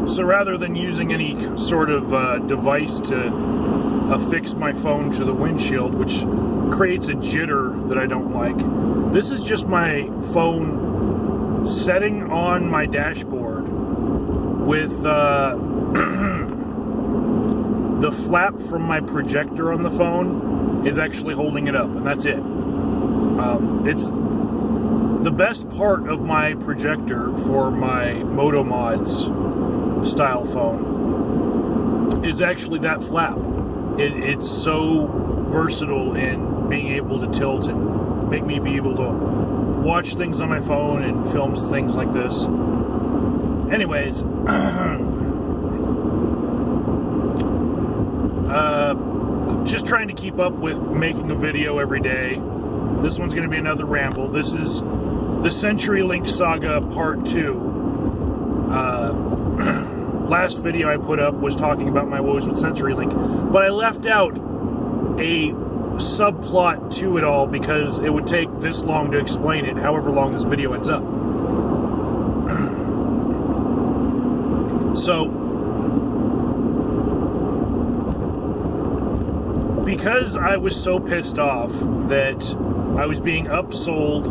So rather than using any sort of device to affix my phone to the windshield, which creates a jitter that I don't like, this is just my phone setting on my dashboard with the flap from my projector on the phone is actually holding it up, and that's it. It's the best part of my projector for my Moto Mods style phone is actually that flap. It's so versatile in being able to tilt and make me be able to watch things on my phone and film things like this. Anyways, just trying to keep up with making a video every day. This one's going to be another ramble. This is the CenturyLink Saga Part 2. Last video I put up was talking about my woes with CenturyLink, but I left out a subplot to it all because it would take this long to explain it, however long this video ends up. So, because I was so pissed off that I was being upsold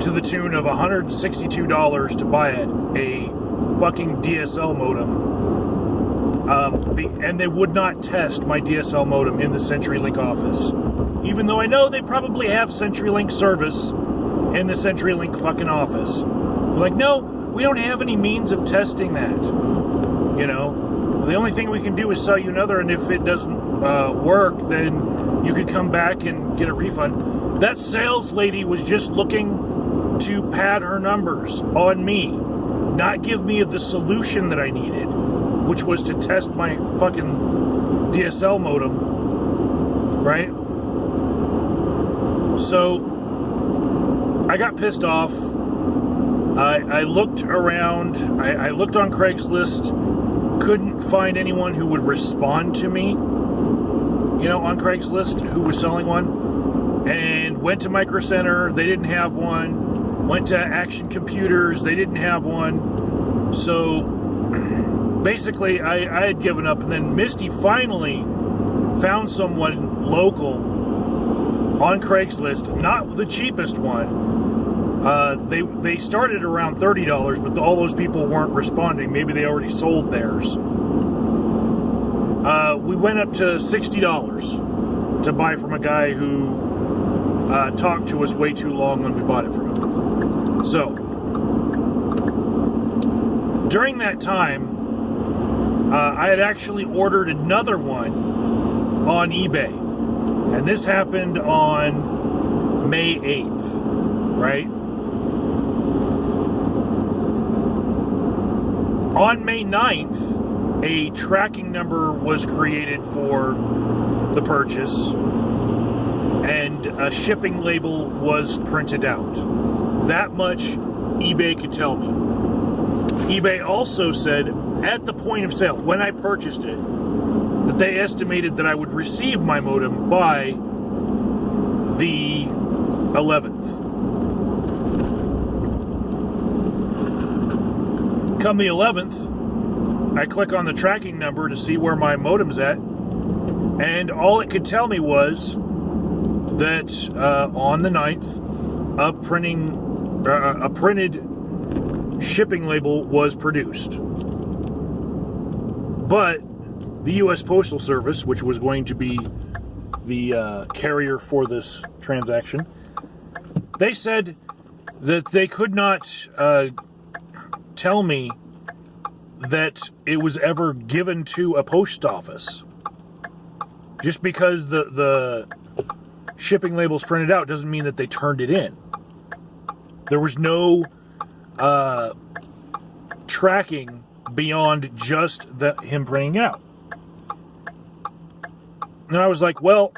to the tune of $162 to buy it, a fucking DSL modem, and they would not test my DSL modem in the CenturyLink office, even though I know they probably have CenturyLink service in the CenturyLink fucking office. They're like, no, we don't have any means of testing that. You know, the only thing we can do is sell you another, and if it doesn't work, then you could come back and get a refund. That sales lady was just looking to pad her numbers on me, not give me the solution that I needed, which was to test my fucking DSL modem, right? So I got pissed off. I looked around. I looked on Craigslist. Couldn't find anyone who would respond to me, you know, on Craigslist who was selling one. And went to Micro Center. They didn't have one. Went to Action Computers. They didn't have one. So basically, I had given up. And then Misty finally found someone local on Craigslist, not the cheapest one. They started around $30, but all those people weren't responding. Maybe they already sold theirs. We went up to $60 to buy from a guy who talked to us way too long when we bought it from him. So, during that time, I had actually ordered another one on eBay. And this happened on May 8th, right? On May 9th, a tracking number was created for the purchase, and a shipping label was printed out. That much eBay could tell me. eBay also said, at the point of sale, when I purchased it, that they estimated that I would receive my modem by the 11th. Come the 11th, I click on the tracking number to see where my modem's at, and all it could tell me was that on the 9th, a printed shipping label was produced. But the U.S. Postal Service, which was going to be the carrier for this transaction, they said that they could not tell me that it was ever given to a post office. Just because the shipping label's printed out doesn't mean that they turned it in. There was no tracking beyond just him printing it out. And I was like, well,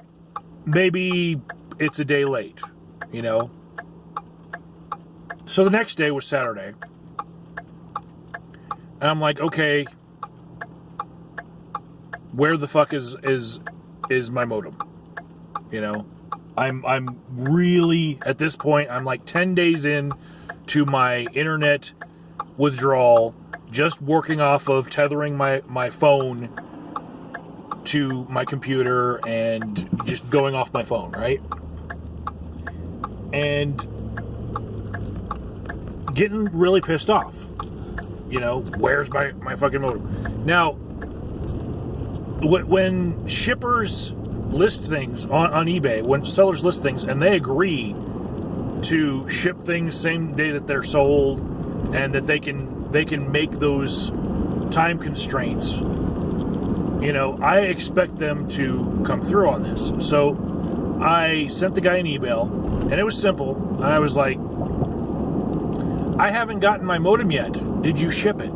maybe it's a day late, you know? So the next day was Saturday. And I'm like, okay, where the fuck is my modem? You know? I'm really, at this point, I'm like 10 days in to my internet withdrawal, just working off of tethering my phone to my computer and just going off my phone, right? And getting really pissed off. Where's my fucking modem? Now, when shippers list things on eBay, when sellers list things and they agree to ship things same day that they're sold, and that they can make those time constraints, I expect them to come through on this. So I sent the guy an email, and it was simple. And I was like, I haven't gotten my modem yet. Did you ship it?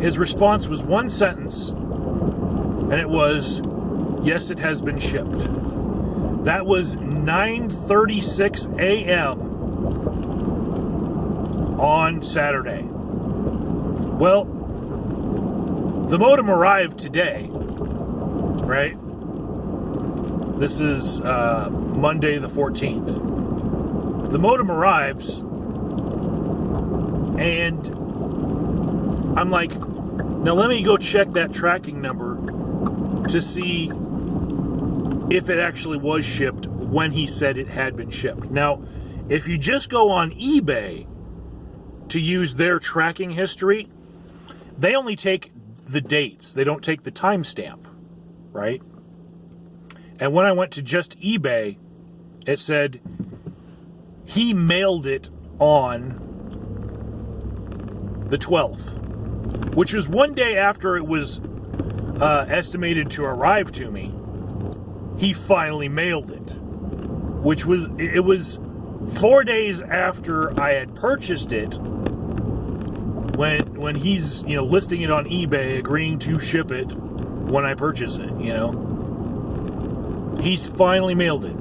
His response was one sentence, and it was, yes, it has been shipped. That was 9:36 a.m. on Saturday. Well, the modem arrived today, right? This is Monday the 14th. The modem arrives, and I'm like, now let me go check that tracking number to see if it actually was shipped when he said it had been shipped. Now, if you just go on eBay to use their tracking history, they only take the dates. They don't take the timestamp, right? And when I went to just eBay, it said he mailed it on the 12th, which was one day after it was estimated to arrive to me. He finally mailed it, which was 4 days after I had purchased it. When he's listing it on eBay, agreeing to ship it when I purchase it, he's finally mailed it.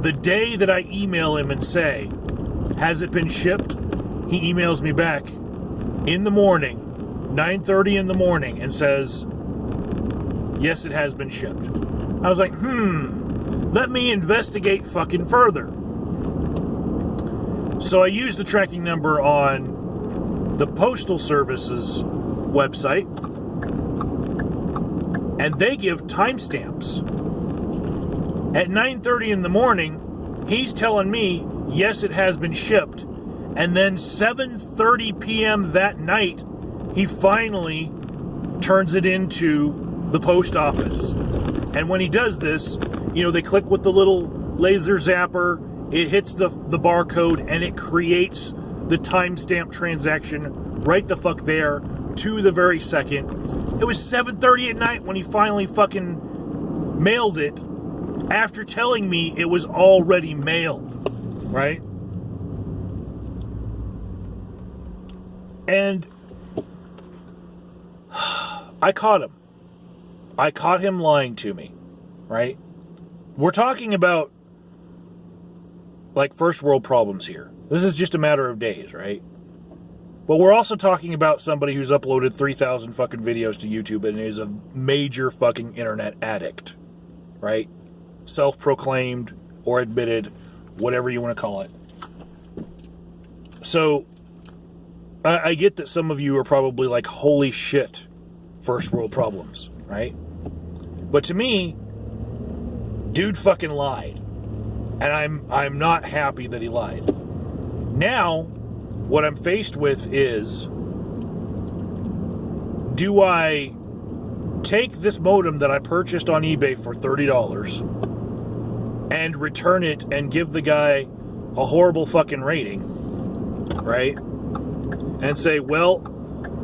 The day that I email him and say, has it been shipped? He emails me back in the morning, 9:30 in the morning, and says, yes, it has been shipped. I was like, let me investigate fucking further. So I used the tracking number on the Postal Service's website, and they give timestamps. At 9:30 in the morning, he's telling me, yes, it has been shipped. And then 7:30 p.m. that night, he finally turns it into the post office. And when he does this, they click with the little laser zapper, it hits the barcode, and it creates the timestamp transaction right the fuck there to the very second. It was 7:30 at night when he finally fucking mailed it, after telling me it was already mailed, right? And I caught him. I caught him lying to me, right? We're talking about, like, first world problems here. This is just a matter of days, right? But we're also talking about somebody who's uploaded 3,000 fucking videos to YouTube and is a major fucking internet addict, right? Self-proclaimed or admitted, whatever you want to call it. So, I get that some of you are probably like, holy shit, first world problems, right? But to me, dude fucking lied. And I'm not happy that he lied. Now, what I'm faced with is, do I take this modem that I purchased on eBay for $30 and return it and give the guy a horrible fucking rating, right? And say, well,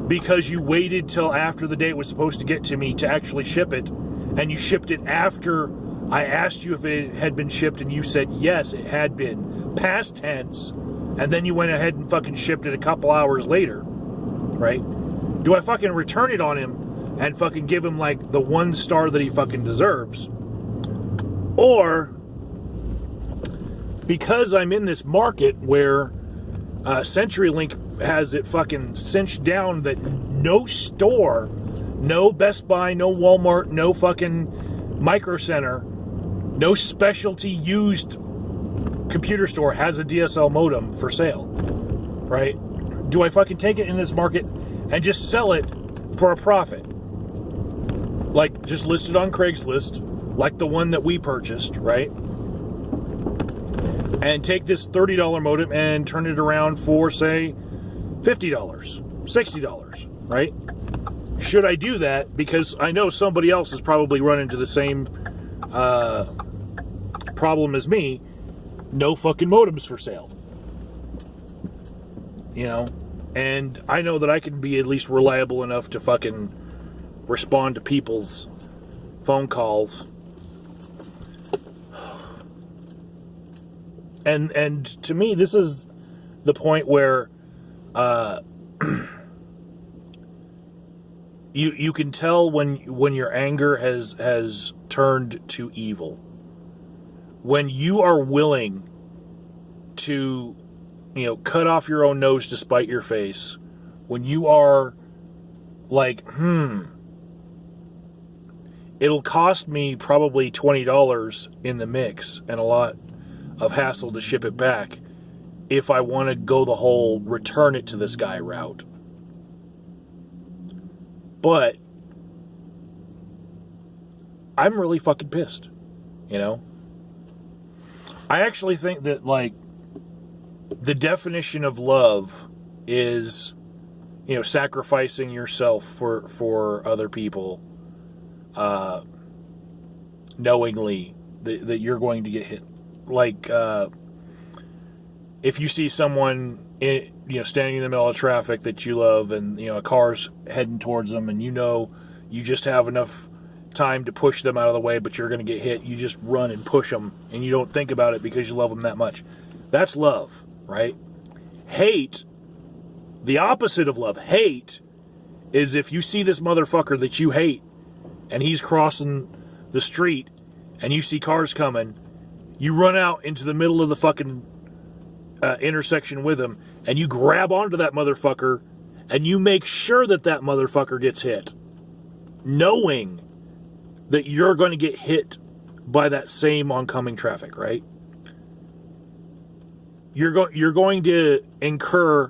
because you waited till after the day it was supposed to get to me to actually ship it, and you shipped it after I asked you if it had been shipped, and you said yes, it had been, past tense, and then you went ahead and fucking shipped it a couple hours later, right? Do I fucking return it on him and fucking give him, like, the 1 star that he fucking deserves? Or, because I'm in this market where CenturyLink has it fucking cinched down that no store, no Best Buy, no Walmart, no fucking Micro Center, no specialty used computer store has a DSL modem for sale. right? Do I fucking take it in this market and just sell it for a profit? Like, just listed on Craigslist, like the one that we purchased, right? And take this $30 modem and turn it around for, say, $50, $60, right? Should I do that? Because I know somebody else has probably run into the same problem as me. No fucking modems for sale. You know? And I know that I can be at least reliable enough to fucking respond to people's phone calls. And to me, this is the point where you can tell when your anger has turned to evil. When you are willing to, cut off your own nose to spite your face. When you are like, it'll cost me probably $20 in the mix and a lot of hassle to ship it back if I want to go the whole return it to this guy route. But I'm really fucking pissed, I actually think that, like, the definition of love is, sacrificing yourself for other people, knowingly that you're going to get hit. Like, if you see someone, standing in the middle of traffic that you love, and a car's heading towards them, and you just have enough time to push them out of the way, but you're going to get hit, you just run and push them, and you don't think about it because you love them that much. That's love, right? Hate, the opposite of love, hate, is if you see this motherfucker that you hate, and he's crossing the street, and you see cars coming, you run out into the middle of the fucking intersection with him, and you grab onto that motherfucker, and you make sure that motherfucker gets hit, knowing that you're going to get hit by that same oncoming traffic, right? You're going to incur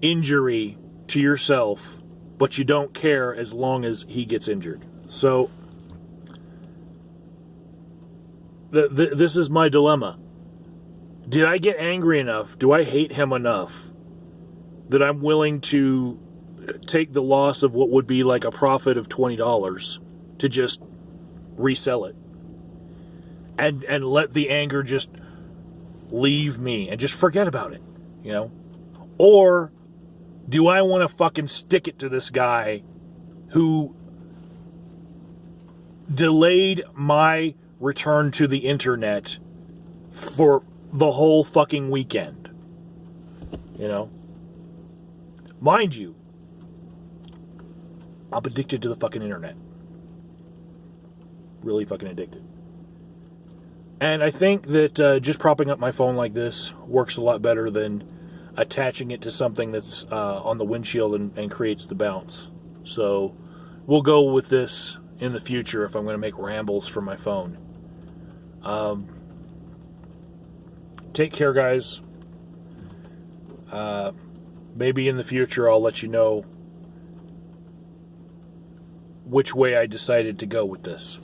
injury to yourself, but you don't care as long as he gets injured. So this is my dilemma. Did I get angry enough? Do I hate him enough that I'm willing to take the loss of what would be like a profit of $20 to just resell it and let the anger just leave me and just forget about it, Or do I want to fucking stick it to this guy who delayed my return to the internet for the whole fucking weekend? Mind you, I'm addicted to the fucking internet. Really fucking addicted. And I think that just propping up my phone like this works a lot better than attaching it to something that's on the windshield and creates the bounce. So we'll go with this in the future if I'm going to make rambles from my phone. Take care, guys. Maybe in the future I'll let you know which way I decided to go with this.